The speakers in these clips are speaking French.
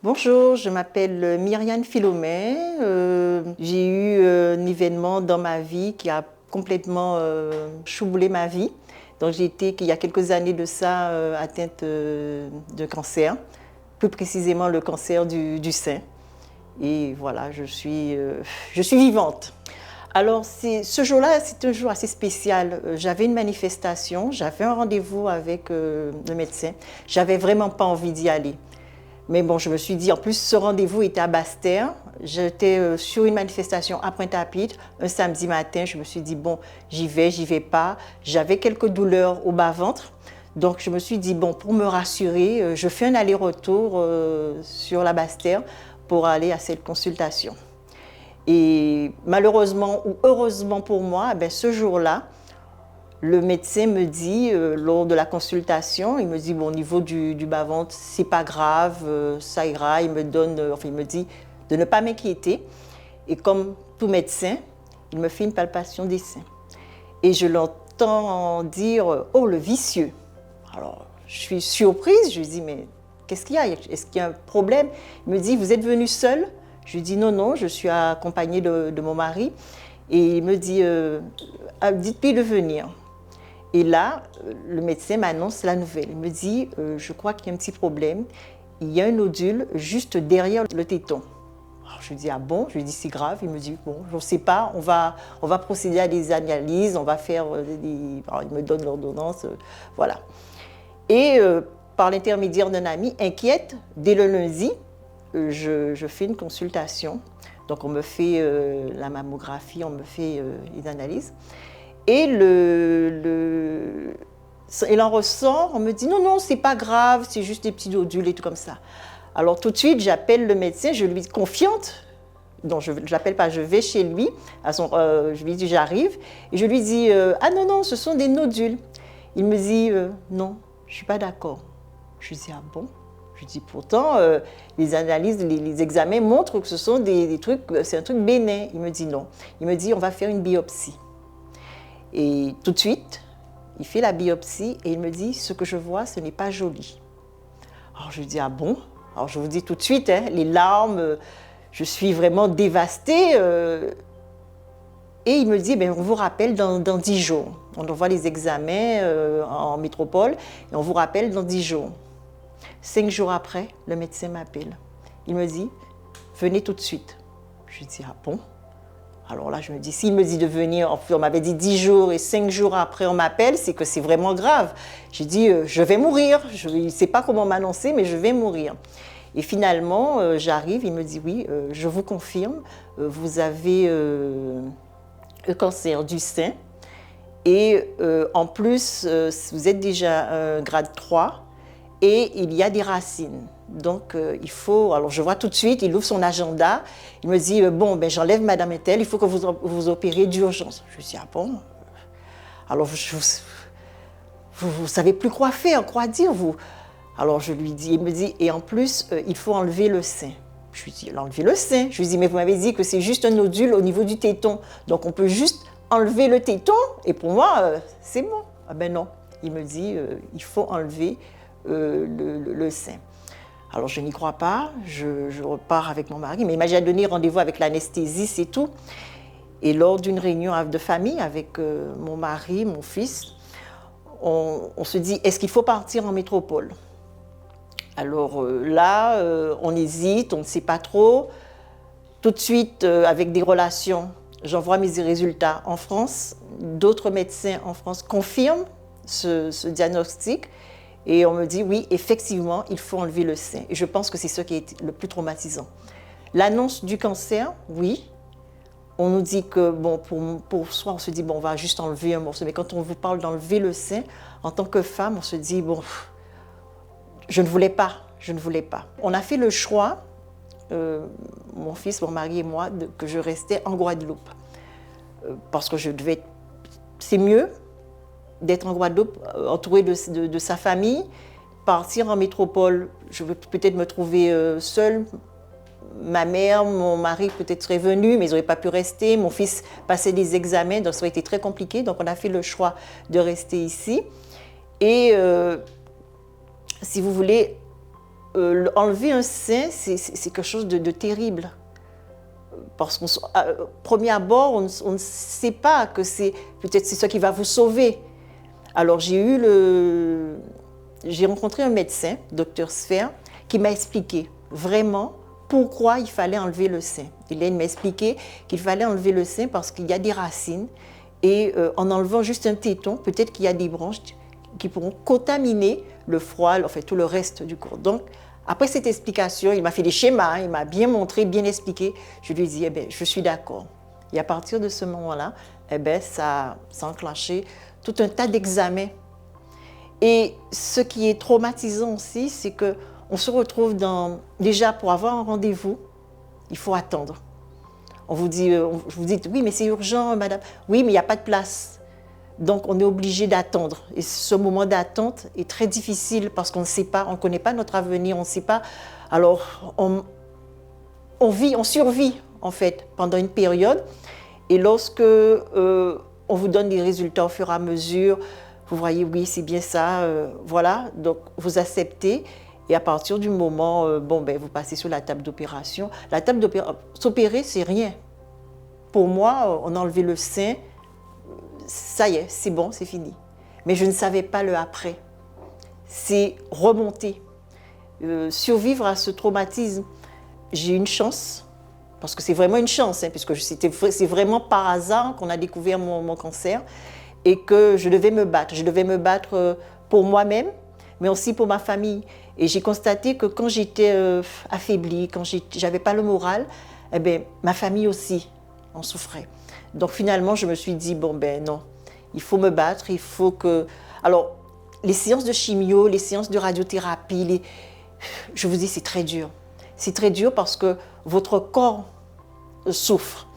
Bonjour, je m'appelle Myriane Philomé. J'ai eu un événement dans ma vie qui a complètement chamboulé ma vie. Donc j'ai été, il y a quelques années de ça, atteinte de cancer, plus précisément le cancer du sein. Et voilà, je suis vivante. Alors ce jour-là, c'est un jour assez spécial. J'avais une manifestation, j'avais un rendez-vous avec le médecin. J'avais vraiment pas envie d'y aller. Mais bon, je me suis dit, en plus, ce rendez-vous était à Basse-Terre. J'étais sur une manifestation à Pointe-à-Pitre, un samedi matin. Je me suis dit, bon, j'y vais pas. J'avais quelques douleurs au bas-ventre. Donc, je me suis dit, bon, pour me rassurer, je fais un aller-retour sur la Basse-Terre pour aller à cette consultation. Et malheureusement ou heureusement pour moi, ce jour-là, le médecin me dit, lors de la consultation, il me dit, bon, au niveau du bas-ventre, c'est pas grave, ça ira. Il me dit de ne pas m'inquiéter. Et comme tout médecin, il me fait une palpation des seins. Et je l'entends dire, oh, le vicieux. Alors, je suis surprise, je lui dis, mais qu'est-ce qu'il y a? Est-ce qu'il y a un problème? Il me dit, vous êtes venu seul? Je lui dis, non, je suis accompagnée de mon mari. Et il me dit, dites-lui de venir. Et là, le médecin m'annonce la nouvelle. Il me dit, je crois qu'il y a un petit problème. Il y a un nodule juste derrière le téton. Alors, je lui dis, ah bon? Je lui dis, c'est grave. Il me dit, bon, je ne sais pas, on va procéder à des analyses, on va faire des... Alors, il me donne l'ordonnance, voilà. Et par l'intermédiaire d'un ami, inquiète, dès le lundi, je fais une consultation. Donc, on me fait la mammographie, on me fait les analyses. Et il en ressort, on me dit non, c'est pas grave, c'est juste des petits nodules et tout comme ça. Alors tout de suite, j'appelle le médecin, je lui confiante, donc je l'appelle pas, je vais chez lui, je lui dis j'arrive, et je lui dis ah non, ce sont des nodules. Il me dit non, je suis pas d'accord. Je lui dis ah bon? Je lui dis pourtant, les analyses, les examens montrent que ce sont des trucs, c'est un truc bénin. Il me dit non. Il me dit on va faire une biopsie. Et tout de suite, il fait la biopsie et il me dit, ce que je vois, ce n'est pas joli. Alors je lui dis, ah bon? Alors je vous dis tout de suite, les larmes, je suis vraiment dévastée. Et il me dit, on vous rappelle dans 10 jours. On envoie les examens en métropole et on vous rappelle dans 10 jours. 5 jours après, le médecin m'appelle. Il me dit, venez tout de suite. Je lui dis, ah bon? Alors là, je me dis, s'il me dit de venir, on m'avait dit 10 jours et 5 jours après on m'appelle, c'est que c'est vraiment grave. J'ai dit, je vais mourir. Il ne sait pas comment m'annoncer, mais je vais mourir. Et finalement, j'arrive, il me dit, oui, je vous confirme, vous avez un cancer du sein. Et en plus, vous êtes déjà un grade 3 et il y a des racines. Donc, il faut... Alors, je vois tout de suite, il ouvre son agenda. Il me dit, j'enlève Madame Etel, il faut que vous opériez d'urgence. Je lui dis, ah bon? Alors, vous ne savez plus quoi faire, quoi dire, vous? Alors, je lui dis, il me dit, et en plus, il faut enlever le sein. Je lui dis, enlever le sein? Je lui dis, mais vous m'avez dit que c'est juste un nodule au niveau du téton. Donc, on peut juste enlever le téton, et pour moi, c'est bon. Ah ben non. Il me dit, il faut enlever le sein. Alors, je n'y crois pas, je repars avec mon mari, mais il m'a déjà donné rendez-vous avec l'anesthésiste et tout. Et lors d'une réunion de famille avec mon mari, mon fils, on se dit, est-ce qu'il faut partir en métropole? Alors là, on hésite, on ne sait pas trop. Tout de suite, avec des relations, j'envoie mes résultats en France. D'autres médecins en France confirment ce diagnostic. Et on me dit, oui, effectivement, il faut enlever le sein. Et je pense que c'est ce qui est le plus traumatisant. L'annonce du cancer, oui. On nous dit que, pour soi, on se dit, on va juste enlever un morceau. Mais quand on vous parle d'enlever le sein, en tant que femme, on se dit, je ne voulais pas. On a fait le choix, mon fils, mon mari et moi, que je restais en Guadeloupe. Parce que c'est mieux d'être en Guadeloupe, entouré de sa famille, partir en métropole, je vais peut-être me trouver seule. Ma mère, mon mari peut-être seraient venus, mais ils n'auraient pas pu rester. Mon fils passait des examens, donc ça aurait été très compliqué. Donc on a fait le choix de rester ici. Et si vous voulez, enlever un sein, c'est quelque chose de terrible. Parce qu'à premier abord, on ne sait pas que peut-être c'est ça qui va vous sauver. Alors j'ai rencontré un médecin, docteur Sfer, qui m'a expliqué vraiment pourquoi il fallait enlever le sein. Il m'a expliqué qu'il fallait enlever le sein parce qu'il y a des racines et en enlevant juste un téton, peut-être qu'il y a des branches qui pourront contaminer le froid, enfin tout le reste du corps. Donc, après cette explication, il m'a fait des schémas, il m'a bien montré, bien expliqué. Je lui ai dit, je suis d'accord. Et à partir de ce moment-là, ça a enclenché tout un tas d'examens. Et ce qui est traumatisant aussi, c'est qu'on se retrouve déjà pour avoir un rendez-vous, il faut attendre. Vous dites, oui, mais c'est urgent, madame. Oui, mais il n'y a pas de place. Donc, on est obligé d'attendre. Et ce moment d'attente est très difficile parce qu'on ne sait pas, on ne connaît pas notre avenir, on ne sait pas. Alors, on survit, en fait, pendant une période. Et lorsque on vous donne des résultats au fur et à mesure, vous voyez, oui, c'est bien ça, voilà. Donc, vous acceptez. Et à partir du moment, vous passez sur la table d'opération. La table d'opération, s'opérer, c'est rien. Pour moi, on a enlevé le sein. Ça y est, c'est bon, c'est fini. Mais je ne savais pas le après. C'est remonter, survivre à ce traumatisme. J'ai une chance, parce que c'est vraiment une chance, puisque c'est vraiment par hasard qu'on a découvert mon cancer et que je devais me battre. Je devais me battre pour moi-même, mais aussi pour ma famille. Et j'ai constaté que quand j'étais affaiblie, quand j'avais pas le moral, ma famille aussi en souffrait. Donc finalement, je me suis dit, non, il faut me battre, il faut que... Alors, les séances de chimio, les séances de radiothérapie, je vous dis, c'est très dur. C'est très dur parce que votre corps souffre.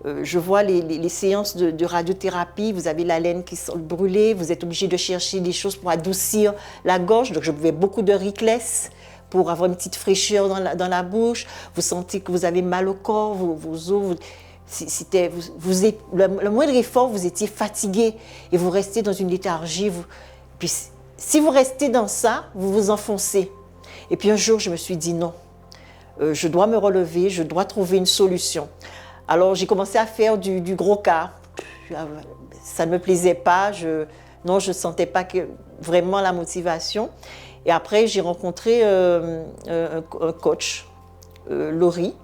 Je vois les séances de radiothérapie, vous avez la laine qui sent brûlée, vous êtes obligé de chercher des choses pour adoucir la gorge. Donc je buvais beaucoup de Ricless pour avoir une petite fraîcheur dans la bouche. Vous sentez que vous avez mal au corps, vos os... le moindre effort, vous étiez fatigué et vous restez dans une léthargie. Puis, si vous restez dans ça, vous vous enfoncez. Et puis un jour, je me suis dit non, je dois me relever, je dois trouver une solution. Alors j'ai commencé à faire du gros cas. Ça ne me plaisait pas, je ne sentais pas vraiment la motivation. Et après, j'ai rencontré un coach, Laurie,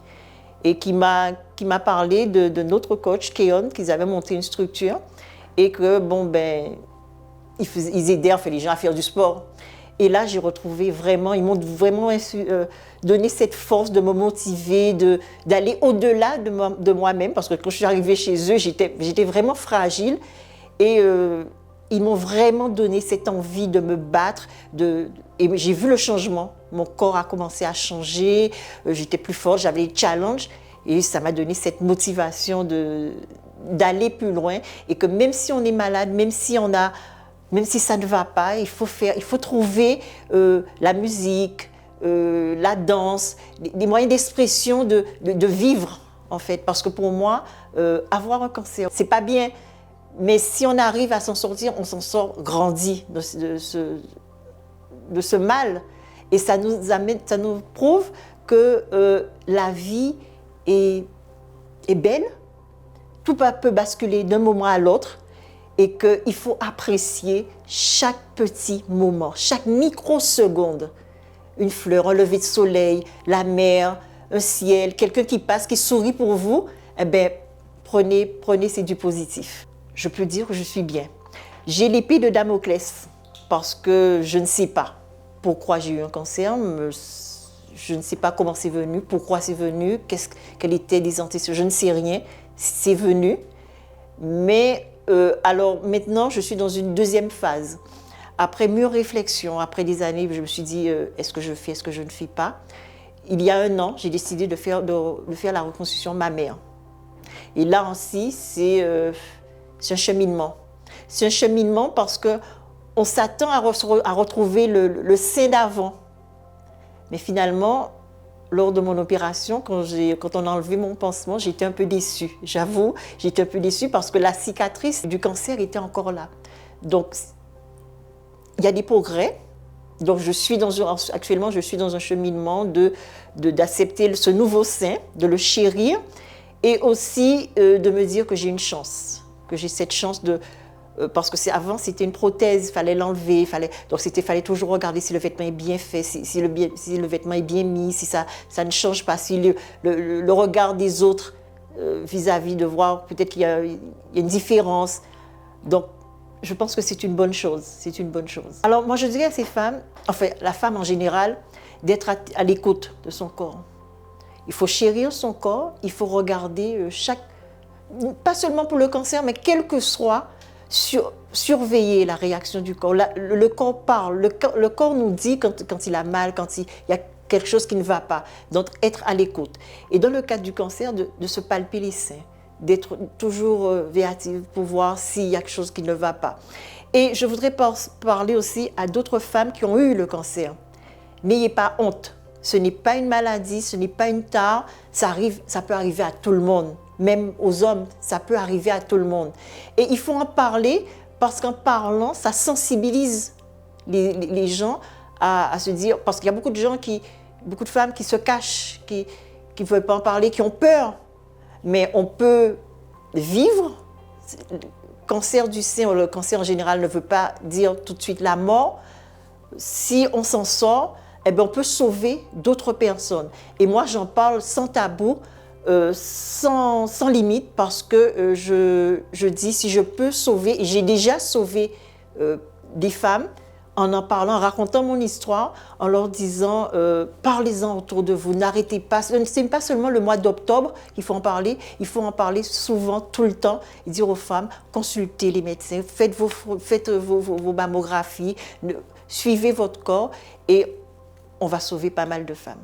et qui m'a parlé de notre coach, Keon, qu'ils avaient monté une structure et que, ils aidaient les gens à faire du sport. Et là, j'ai retrouvé vraiment, ils m'ont vraiment donné cette force de me motiver, d'aller au-delà de moi-même, parce que quand je suis arrivée chez eux, j'étais vraiment fragile. Et ils m'ont vraiment donné cette envie de me battre. Et j'ai vu le changement. Mon corps a commencé à changer, j'étais plus forte, j'avais les challenges. Et ça m'a donné cette motivation d'aller plus loin. Et que même si on est malade, même si ça ne va pas, il faut trouver la musique, la danse, des moyens d'expression, de vivre, en fait. Parce que pour moi, avoir un cancer, c'est pas bien. Mais si on arrive à s'en sortir, on s'en sort grandi de ce mal. Et ça nous prouve que la vie est belle. Tout peut basculer d'un moment à l'autre. Et qu'il faut apprécier chaque petit moment, chaque microseconde. Une fleur, un lever de soleil, la mer, un ciel, quelqu'un qui passe, qui sourit pour vous, prenez, c'est du positif. Je peux dire que je suis bien. J'ai l'épée de Damoclès parce que je ne sais pas pourquoi j'ai eu un cancer, je ne sais pas comment c'est venu, pourquoi c'est venu, quels étaient les antécédents, je ne sais rien, c'est venu. Mais alors maintenant, je suis dans une deuxième phase. Après mûre réflexion, après des années, je me suis dit, est-ce que je fais, est-ce que je ne fais pas? Il y a un an, j'ai décidé de faire la reconstruction mammaire. Et là aussi, c'est un cheminement. C'est un cheminement parce qu'on s'attend à retrouver le sein d'avant. Mais finalement, lors de mon opération, quand on a enlevé mon pansement, j'étais un peu déçue. J'avoue, j'étais un peu déçue parce que la cicatrice du cancer était encore là. Donc, il y a des progrès, Donc actuellement, je suis dans un cheminement d'accepter ce nouveau sein, de le chérir et aussi de me dire que j'ai une chance, que j'ai cette chance parce que avant c'était une prothèse, il fallait l'enlever, donc fallait toujours regarder si le vêtement est bien fait, si le vêtement est bien mis, si ça ne change pas, si le regard des autres vis-à-vis de voir peut-être qu'il y a une différence. Donc je pense que c'est une bonne chose, c'est une bonne chose. Alors moi je dirais à ces femmes, enfin la femme en général, d'être à l'écoute de son corps. Il faut chérir son corps, il faut regarder pas seulement pour le cancer, mais quel que soit, surveiller la réaction du corps. Le corps parle, le corps nous dit quand il a mal, quand il y a quelque chose qui ne va pas. Donc être à l'écoute. Et dans le cadre du cancer, de se palper les seins, d'être toujours véative pour voir s'il y a quelque chose qui ne va pas. Et je voudrais parler aussi à d'autres femmes qui ont eu le cancer. N'ayez pas honte. Ce n'est pas une maladie, ce n'est pas une tare. Ça peut arriver à tout le monde. Même aux hommes, ça peut arriver à tout le monde. Et il faut en parler parce qu'en parlant, ça sensibilise les gens à se dire... Parce qu'il y a beaucoup de femmes qui se cachent, qui ne veulent pas en parler, qui ont peur. Mais on peut vivre. Le cancer du sein, le cancer en général ne veut pas dire tout de suite la mort. Si on s'en sort, eh bien, on peut sauver d'autres personnes. Et moi, j'en parle sans tabou, sans limite, parce que je dis si je peux sauver, et j'ai déjà sauvé des femmes, en parlant, en racontant mon histoire, en leur disant parlez-en autour de vous, n'arrêtez pas. Ce n'est pas seulement le mois d'octobre qu'il faut en parler, il faut en parler souvent, tout le temps, et dire aux femmes, consultez les médecins, faites vos mammographies, suivez votre corps et on va sauver pas mal de femmes.